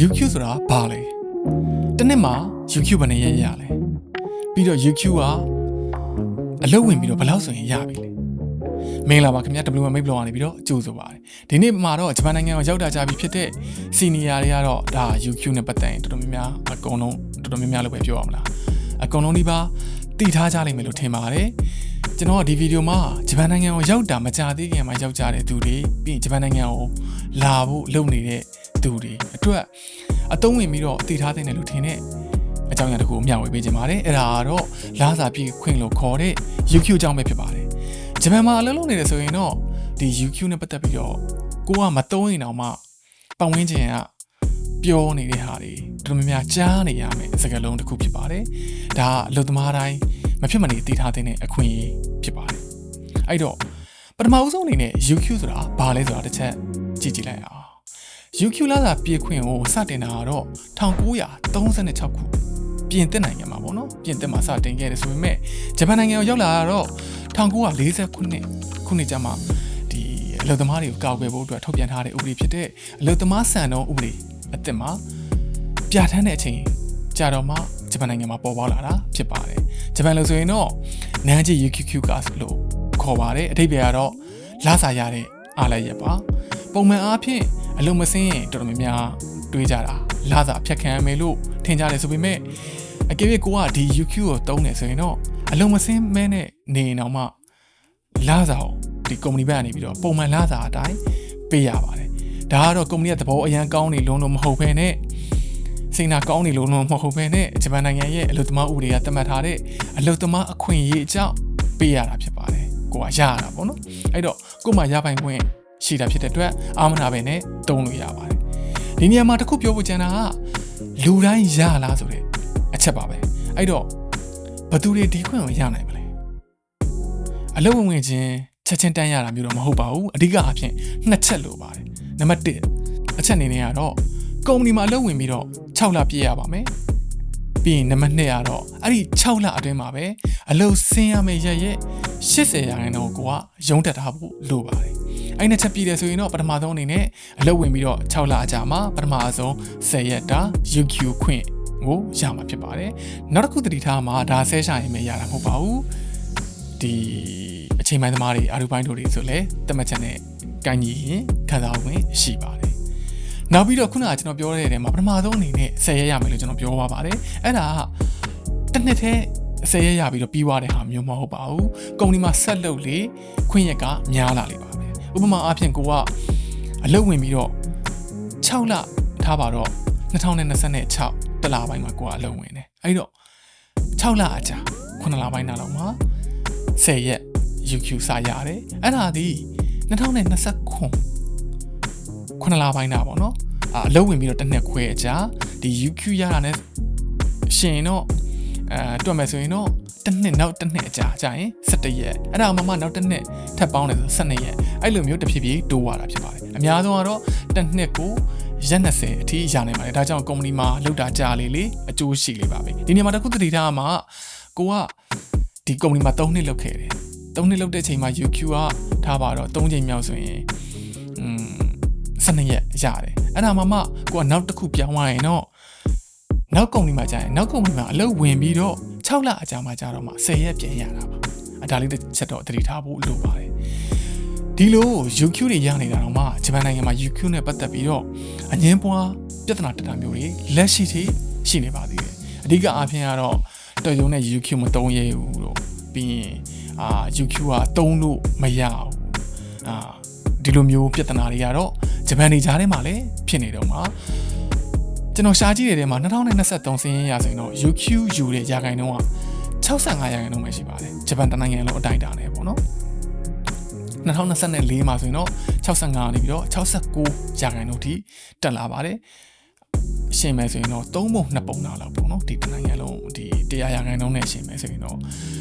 UQ ဆိုတာဘာလဲတနေ့မှာ UQ ဘယ်နဲ့ရလဲပြီးတော့ UQ ကအလုပ်ဝင်ပြီးတော့ဘယ်လောက်ဆိုရင်ရပြီလဲမင်္ဂလာပါခင်ဗျာ WMA blog ကနေပြီးတော့ကြိုဆိုပါတယ်ဒီနေ့မှာတော့ဂျပန်နိုင်ငံကိုရောက်တာကြာပြီဖြစ်တဲ့ senior တွေကတော့ဒါ UQ နဲ့ပတ်သက်ရင်တော်တော်များများအကုန်လုံးတော်တော်များများလို့ပဲပြောရမလားအကုန်လုံးဒီပါတည်ထားကြလိမ့်မယ်လို့ထင်ပါတယ်ကျွန်တော်ကဒီဗီဒီယိုမှာဂျပန်နိုင်ငံကိုရောက်တာမကြာသေးခင်မှာရောက်ကြတဲ့သူတွေပြီးရင်ဂျပန်နိုင်ငံကိုလာဖို့လုပ်နေတဲ့သူတွေအတွက်အသုံးဝင်ပြီးတော့တည်ထားတဲ့လို့ထင်တဲ့အကြောင်းအရာတစ်ခုကိုမျှဝေပေးခြင်းပါတယ်အဲ့ဒါကတော့လာစာပြည့်ခွင့်လို့ခေါ်တဲ့ UQ အကြောင်းပဲဖြစ်ပါတယ်ဂျပန်မှာအလုပ်လုပ်နေတယ်ဆိုရင်တော့ဒီ UQ နဲ့ပတ်သက်ပြီးတော့ကိုကမသုံးရင်တော့မှပတ်ဝန်းကျင်ကပြောနေတဲ့ဟာတွေတော်တော်များများကြားနေရမယ်စကားလုံးတစ်ခုဖြစ်ပါတယ်ဒါအလုပ်သမားတိုင်းမဖြစ်မနေတည်ထားတဲ့အခွင့်အရေးဖြစ်ပါတယ်အဲ့တော့ပထမဦးဆုံးအနေနဲ့ UQ ဆိုတာဘာလဲဆိုတာတစ်ချက်ကြည့်လိုက်အောင် UQ လာစာပြည့်ခွင့်ကိုစတင်တာကတော့1936ခုပြင်သစ်နိုင်ငံမှာပေါ့နော်ပြင်သစ်မှာစတင်ခဲ့တယ်ဆိုပေမဲ့ဂျပန်နိုင်ငံကိုရောက်လာတော့1940ခုနှစ်ကျမှဒီအလုပ်သမားတွေကိုကာကွယ်ဖို့အတွက်ထုတ်ပြန်ထားတဲ့ဥပဒေဖြစ်တဲ့အလုပ်သမားစံနှုန်းဥပဒေအသစ်မှာပြဋ္ဌာန်းတဲ့အချိန်ကြာတော့မှဂျပန်နိုင်ငံမှာပေါ်ပေါက်လာတာဖြစ်ပါတယ်ဂျပန်လို့ဆိုရင်တော့နန်းကြီး UQ ကလို့ခေါ်ပါတယ်အဓိပ္ပာယ်ကတော့လာစာရတဲ့အားလည်းရပါပုံမှန်အားဖြင့်အလုံးမစင်းရင်တော်တော်များများတွေးကြတာလာစာဖြတ်ခံရမယ်လို့ထင်ကြတယ်ဆိုပေမဲ့အကယ်၍ကိုကဒီ UQ ကိုတုံးနေဆိုရင်တော့အလုံးမစင်းမဲနဲ့နေရင်တော့မှလာစာကိုဒီကုမ္ပဏီဘက်ကနေပြီးတော့ပုံမှန်လာစာအတိုင်းပေးရပါတယ်ဒါကတော့ကုမ္ပဏီရဲ့သဘောအရန်ကောင်းနေလုံးလို့မဟုတ်ဘဲနဲ့စိတ်နာကောင်းနေလို့မဟုတ်ဘဲနဲ့ဂျပန်နိုင်ငံရဲ့အလုပ်သမားဥပဒေကသတ်မှတ်ထားတဲ့အလုပ်သမားအခွင့်အရေးအကြောင်းပေးရတာဖြစ်ပါတယ်ကိုကရရတာပေါ့နော်အဲ့တော့ကို့မှာရပိုင်ခွင့်ရှိတာဖြစ်တဲ့အတွက်အာမနာပဲနဲ့တုံးလို့ရပါတယ်ဒီနေရာမှာတစ်ခုပြောဖို့ကြံတာကလူတိုင်းရလားဆိုတဲ့အချက်ပါပဲအဲ့တော့ဘသူတွေဒီခွင့်ကိုရနိုင်မလဲအလုပ်ဝင်ခြင်းချက်ချင်းတန်းရတာမျိုးတော့မဟုတ်ပါဘူးအဓိကအဖြစ်နှစ်ချက်လိုပါတယ်နံပါတ်1အချက်အနေနဲ့ကတော့ကုမ္ပဏီမှာအလုပ်ဝင်ပြီးတော့6လပြည့်ရပါမယ်ပြီးရင်နံပါတ်2ကတော့အဲ့ဒီ6လအတွင်းမှာပဲအလုပ်ဆင်းရမယ့်ရက်80ရာခိုင်နှုန်းကိုကရုံးတက်ထားဖို့လိုပါတယ်အဲ့နဲ့ချက်ပြည့်တယ်ဆိုရင်တော့ပထမဆုံးအနေနဲ့အလုပ်ဝင်ပြီးတော့6လအကြာမှာပထမဆုံး10ရက်တာ UQ ခွင့်ကိုရမှာဖြစ်ပါတယ်နောက်တစ်ခုသတိထားမှာဒါဆဲရှာရင်မရတာမဟုတ်ပါဘူးဒီအချိန်ပိုင်းသမားတွေအာရူပိုင်းတို့တွေဆိုလဲတမတ်ချက်နဲ့ကိုင်းကြီးရင်ခံစားဝင်ရှိပါတယ်နောက်ပြီးတော့ခုနကကျွန်တော်ပြောတဲ့နေရာမှာပထမဆုံးအနေနဲ့10ရက်ရမယ်လို့ကျွန်တော်ပြောပါပါတယ်အဲ့ဒါကတစ်နှစ်ထဲ10ရက်ရပြီးတော့ပြီးသွားတဲ့ဟာမျိုးမဟုတ်ပါဘူးကုမ္ပဏီမှာဆက်လုပ်လေခွင့်ရက်ကများလာလေပါပဲဥပမာအားဖြင့်ကိုကအလုပ်ဝင်ပြီးတော့6လထားပါတော့2026တလပိုင်းမှာကိုကအလုပ်ဝင်တယ်အဲ့တော့6လအကြာ9လပိုင်းနားလောက်မှာ10ရက် UQ စာရတယ်အဲ့ဒါဒီ2029 9လပိုင်းနာပေါ့နော်အလုပ်ဝင်ပြီးတော့တစ်နှစ်ခွဲအကြာဒီ UQ ရတာ ਨੇ ရှင်တော့တွက်မယ်ဆိုရင်တော့တစ်နှစ်နောက်တစ်နှစ်အကြာကြာရင်17ရက်အဲ့ဒါမှနောက်တစ်နှစ်ထပ်ပေါင်းတယ်ဆို12ရက်အဲ့လိုမျိုးတစ်ဖြည်းဖြည်းတိုးသွားတာဖြစ်ပါတယ်အများဆုံးကတော့တစ်နှစ်ကိုရက်20အထိရနိုင်ပါတယ်ဒါကြောင့်ကုမ္ပဏီမှာလောက်တာကြာလေအကျိုးရှိလေပါပဲဒီနေ့မှာတစ်ခုသတိထားမှာကိုကဒီကုမ္ပဏီမှာ3နှစ်လုပ်ခဲ့တယ်3နှစ်လုပ်တဲ့အချိန်မှာ UQ ကထားပါတော့3ချိန်မြောက်ဆိုရင်12ရက်ရတယ်အဲ့ဒါမှကိုကနောက်တစ်ခုပြောင်းသွားရင်တော့နောက်ကုမ္ပဏီမှာကြာရင်နောက်ကုမ္ပဏီမှာအလုပ်ဝင်ပြီးတော့6လအကြာမှာကြာတော့မှ10ရက်ပြန်ရတာပါဒါလေးတစ်ချက်တော့သတိထားဖို့လိုပါတယ်ဒီလို UQ တွေရနေတာတော့မှဂျပန်နိုင်ငံမှာ UQ နဲ့ပတ်သက်ပြီးတော့အငင်းပွားပြဿနာတက်တာမျိုးတွေလက်ရှိထိရှိနေပါသေးတယ်အဓိကအားဖြင့်ကတော့တော်ရုံနဲ့ UQ မသုံးရဘူးလို့ပြီးရင်UQ ကသုံးလို့မရဘူးဒီလိုမျိုးပြဿနာတွေကတော့ဂျပန်နေကြားထဲမှာလည်းဖြစ်နေတော့မှာကျွန်တော်ရှားကြည့်တဲ့ထဲမှာ2023စင်းရရဆိုရင်တော့ UQ ယူတဲ့ရာခိုင်နှုန်းက65ရာခိုင်နှုန်းပဲရှိပါတယ်ဂျပန်တနိုင်ငံလုံးအတိုင်းအတာနဲ့ပေါ့နော်2024မှာဆိုရင်တော့65နေပြီးတော့69ရာခိုင်နှုန်းထိတက်လာပါတယ်ရှင်းမယ်ဆိုရင်တော့3ပုံ2ပုံလောက်ပေါ့နော်ဒီတနိုင်ငံလုံးဒီ100ရာခိုင်နှုန်းနဲ့ရှင်းမယ်ဆိုရင်တော့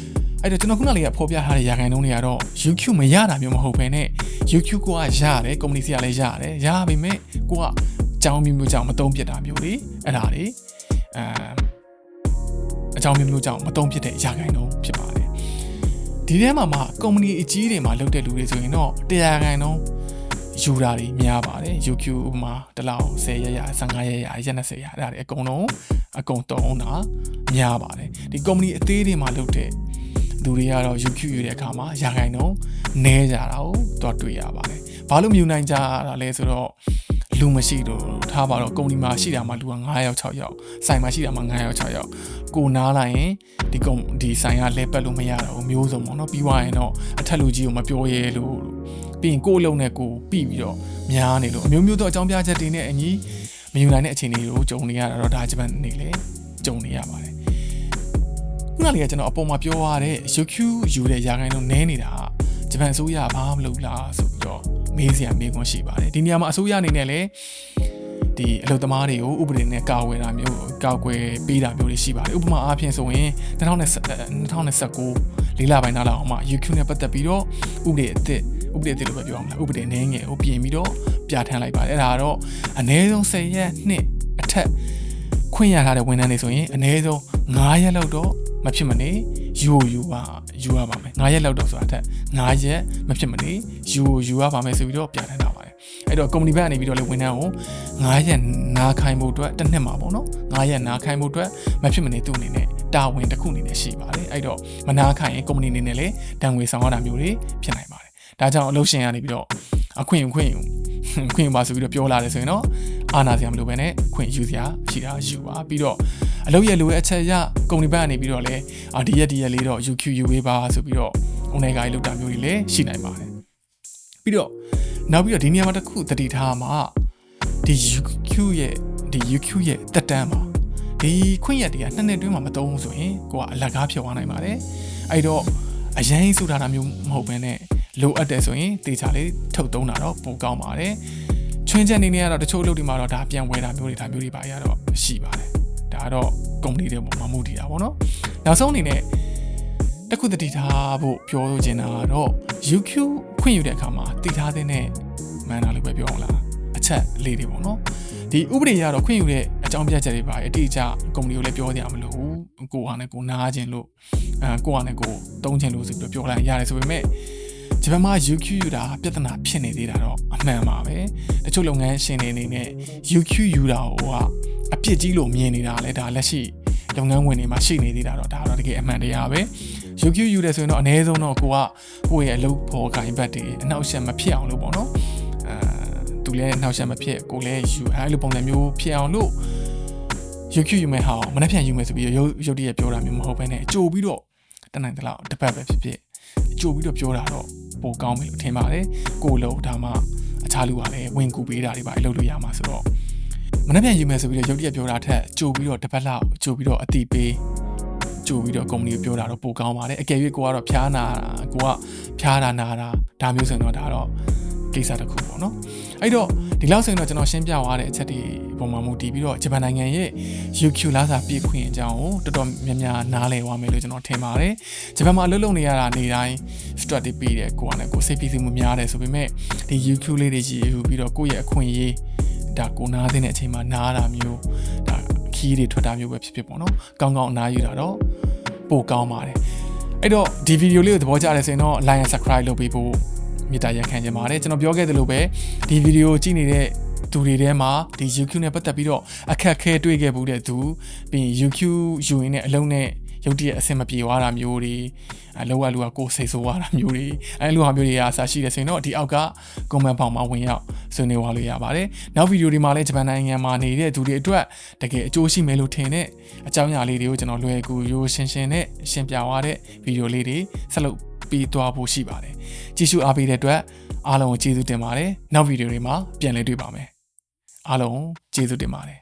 အဲ့တော့ကျွန်တော်ခုနလေးကဖော်ပြထားတဲ့ရာခိုင်နှုန်းတွေကတော့ UQ မရတာမျိုးမဟုတ်ဘဲနဲ့ UQ ကိုကရတယ်ကုမ္ပဏီစီကလည်းရတယ်ရပါမယ်ကိုကအကြောင်းမျိုးကြောင့်မတုံးပြစ်တာမျိုးတွေအဲ့ဒါတွေအကြောင်းမျိုးကြောင့်မတုံးပြစ်တဲ့ရာခိုင်နှုန်းဖြစ်ပါတယ်ဒီထဲမှာကုမ္ပဏီအကြီးတွေမှာလုပ်တဲ့လူတွေဆိုရင်တော့100ရာခိုင်နှုန်း ယူတာတွေများပါတယ် YouTube မှာတစ်လောက်10ရက်ရ15ရက်ရရက်20ရက်အဲ့ဒါတွေအကုန်တုံးတာများပါတယ်ဒီ company အသေးတွေမှာလုပ်တဲ့လူတွေကတော့ YouTube ယူတဲ့အခါမှာရာခိုင်နှုန်းနည်းကြတာကိုတော့တွေ့ရပါတယ်ဘာလို့မြူနိုင်ကြတာလဲဆိုတော့လူမရှိတော့ထားပါတော့ company မှာရှိတာမှလူက9ယောက်6ယောက်ဆိုင်မှာရှိတာမှ9ယောက်6ယောက်ကိုနားလိုက်ရင်ဒီဆိုင်ကလဲပတ်လို့မရတော့မျိုးစုံပေါ့နော်ပြီးသွားရင်တော့အထက်လူကြီးကိုမပြောရဲလို့ပြီးရင်ကိုယ်အလုံးနဲ့ကိုပြီးပြီးတော့များနေလို့အမျိုးမျိုးသောအကြောင်းပြချက်တွေနဲ့အညီမယူနိုင်တဲ့အခြေအနေတွေကိုကြုံနေရတာတော့ဒါဂျပန်နေလေကြုံနေရပါတယ်ခုနလေးကကျွန်တော်အပေါ်မှာပြောရတဲ့ YouTube ယူတဲ့ရာခိုင်နှုန်းနည်းနေတာဂျပန်အစိုးရဘာမှမလုပ်လားဆိုပြီးတော့မေးစရာမေးခွန်းရှိပါတယ်ဒီနေရာမှာအစိုးရအနေနဲ့လည်းဒီအလုပ်သမားတွေကိုဥပဒေနဲ့ကာကွယ်တာမျိုးကာကွယ်ပေးတာမျိုးတွေရှိပါတယ်ဥပမာအားဖြင့်ဆိုရင်2019လေးလပိုင်းနောက်လောက်မှ YouTube နဲ့ပတ်သက်ပြီးတော့ဥပဒေအသစ်လို့ပဲပြောအောင်လားဥပဒေနည်းငယ်ကိုပြင်ပြီးတော့ပြဋ္ဌာန်းလိုက်ပါတယ်အဲ့ဒါကတော့အနည်းဆုံး10ရက်နှစ်အထက်ခွင့်ရထားတဲ့ဝန်ထမ်းတွေဆိုရင်အနည်းဆုံး9ရက်လောက်တော့မဖြစ်မနေယူရပါမယ်9ရက်လောက်တော့ဆိုတာထက်9ရက်မဖြစ်မနေယူရပါမယ်ဆိုပြီးတော့ပြဋ္ဌာန်းထားပါတယ်အဲ့တော့ company ဘက်ကနေပြီးတော့လေဝန်ထမ်းကို9ရက်နားခိုင်းဖို့အတွက်တစ်နှစ်မှာပေါ့နော်9ရက်နားခိုင်းဖို့အတွက်မဖြစ်မနေသူ့အနေနဲ့တာဝန်တစ်ခုအနေနဲ့ရှိပါတယ်အဲ့တော့မနားခိုင်းရင် company အနေနဲ့လေဒဏ်ငွေဆောင်ရတာမျိုးတွေဖြစ်နိုင်ပါတယ်ဒါကြောင့်အလုပ်ရှင်ကနေပြီးတော့အခွင့်ပါဆိုပြီးတော့ပြောလာတယ်ဆိုရင်တော့အာဏာစရာမလိုပဲနဲ့ခွင့်ယူစရာရှိတာယူပါပြီးတော့အလုပ်ရဲ့လိုအပ်ချက်ရကုမ္ပဏီဘက်ကနေပြီးတော့လဲဒီရက်လေးတော့ UQ ယူပေးပါဆိုပြီးတော့ online ကိုလုပ်တာမျိုးတွေလည်းရှိနိုင်ပါတယ်ပြီးတော့နောက်ပြီးတော့ဒီနေရာမှာတစ်ခုသတိထားမှာဒီ UQ ရဲ့တက်တန်းမှာဒီခွင့်ရက်တွေက2နှစ်တွင်းမှာမသုံးဘူးဆိုရင်ကိုကအလကားဖြစ်သွားနိုင်ပါတယ်အဲ့တော့အရင်စုထားတာမျိုးမဟုတ်ဘဲနဲ့လိုအပ်တယ်ဆိုရင်တေချာလေးထုတ်သုံးတာတော့ပိုကောင်းပါတယ်ချွင်းချက်နေနေရတော့တချို့အလုပ်တွေမှာတော့ဒါပြန်ဝယ်တာမျိုးတွေပါရတော့ရှိပါတယ်ဒါကတော့ company တွေပေါ်မှာမူတည်တာပေါ့နော်နောက်ဆုံးအနေနဲ့တစ်ခုတတိထားဖို့ပြောချင်တာကတော့ UQ ခွင့်ယူတဲ့အခါမှာတည်ထားတဲ့မှန်တာလို့ပဲပြောအောင်လားအချက်လေးတွေပေါ့နော်ဒီဥပဒေရတော့ခွင့်ယူတဲ့အကြောင်းပြချက်တွေပါအတိအကျ company ကိုလည်းပြောရမလို့ကိုဟာနဲ့ကိုနားခြင်းလို့ကိုဟာနဲ့ကိုတုံးခြင်းလို့ဆိုပြီးတော့ပြောလိုက်ရတယ်ဆိုပေမဲ့ဂျပန်မှာ UQ ယူတာပြဿနာဖြစ်နေသေးတာတော့အမှန်ပါပဲတချို့လုပ်ငန်းရှင်တွေအနေနဲ့ UQ ယူတာဟိုကအပြစ်ကြီးလို့မြင်နေတာလဲဒါလက်ရှိလုပ်ငန်းဝင်တွေမှာရှိနေသေးတာတော့ဒါတော့တကယ်အမှန်တရားပဲ UQ ယူတယ်ဆိုရင်တော့အနည်းဆုံးတော့ကိုယ့်ရဲ့အလုပ်ဖော်ကိုင်ဘက်တွေအနှောက်အယှက်မဖြစ်အောင်လို့ပေါ့နော်သူလည်းအနှောက်အယှက်မဖြစ်ကိုလည်းယူအဲ့လိုပုံစံမျိုးဖြစ်အောင်လို့ UQ ယူမယ်ဟာမနှက်ဖြန်ယူမယ်ဆိုပြီးရုပ်တရက်ပြောတာမျိုးမဟုတ်ဘဲနဲ့ကြိုပြီးတော့တနိုင်တလောက်တစ်ပတ်ပဲဖြစ်ကြိုပြီးတော့ပြောတာတော့ပိုကောင်းပြီလို့ထင်ပါတယ်ကိုလို့ဒါမှအခြားလူကလည်းဝင်ကူပေးတာတွေပါလုပ်လို့ရမှာဆိုတော့မနှက်ပြန်ယူမယ်ဆိုပြီးတော့ရုပ်တရက်ပြောတာထက်ကြိုပြီးတော့တစ်ပတ်လောက်ကြိုပြီးတော့အတိပေးကြိုပြီးတော့ကုမ္ပဏီကိုပြောတာတော့ပိုကောင်းပါတယ်အကယ်၍ကိုကတော့ဖျားနာတာဒါမျိုးဆိုရင်တော့ဒါတော့ကိစ္စတစ်ခုပေါ့နော်အဲ့တော့ဒီလောက်ဆိုရင်တော့ကျွန်တော်ရှင်းပြသွားတဲ့အချက်တွေပုံမှန်မူတည်ပြီးတော့ဂျပန်နိုင်ငံရဲ့ UQ လာစာပြည့်ခွင့်အကြောင်းကိုတော်တော်များများနားလည်သွားမယ်လို့ကျွန်တော်ထင်ပါတယ်ဂျပန်မှာအလုပ်လုပ်နေရတာနေတိုင်း stress တွေပြီးတယ်ကိုကလည်းကိုစိတ်ဖိစီးမှုများတယ်ဆိုပေမဲ့ဒီ UQ လေးတွေကြီးယူပြီးတော့ကိုယ့်ရဲ့အခွင့်အရေးဒါကိုနားတဲ့အချိန်မှာနားတာမျိုးဒါခီးတွေထွက်တာမျိုးပဲဖြစ်ပေါ့နော်ကောင်းကောင်းအနားယူတာတော့ပိုကောင်းပါတယ်အဲ့တော့ဒီဗီဒီယိုလေးကိုသဘောကျတယ်ဆိုရင်တော့ like and subscribe လုပ်ပေးဖို့မြေတားရခံချင်ပါတယ်ကျွန်တော်ပြောခဲ့သလိုပဲဒီဗီဒီယိုကြည့်နေတဲ့သူတွေထဲမှာဒီ UQ နဲ့ပတ်သက်ပြီးတော့အခက်ခဲတွေ့ခဲ့ဘူးတဲ့သူပြီးရင် UQ ယူရင်းနဲ့အလုံးနဲ့ရုပ်တရက်အဆင်မပြေသွားတာမျိုးတွေလောကလူကကိုယ်စိတ်ဆိုးသွားတာမျိုးတွေလိုဟာမျိုးတွေအစားရှိတယ်ဆိုရင်တော့ဒီအောက်က comment ဖောင်မှာဝင်ရောက်ဆွေးနွေးသွားလို့ရပါတယ်နောက်ဗီဒီယိုဒီမှာလည်းဂျပန်နိုင်ငံမှာနေတဲ့သူတွေအတွက်တကယ်အကျိုးရှိမယ်လို့ထင်တဲ့အကြောင်းအရာလေးတွေကိုကျွန်တော်လွယ်ကူရိုးရှင်းနဲ့ရှင်းပြသွားတဲ့ဗီဒီယိုလေးတွေဆက်လုပ်ပြီးသွားဖို့ရှိပါတယ်ကြည့်ရှုအားပေးတဲ့အတွက်အားလုံးကိုကျေးဇူးတင်ပါတယ်နောက်ဗီဒီယိုတွေမှာပြန်လည်တွေ့ပါမယ်အားလုံးကျေးဇူးတင်ပါတယ်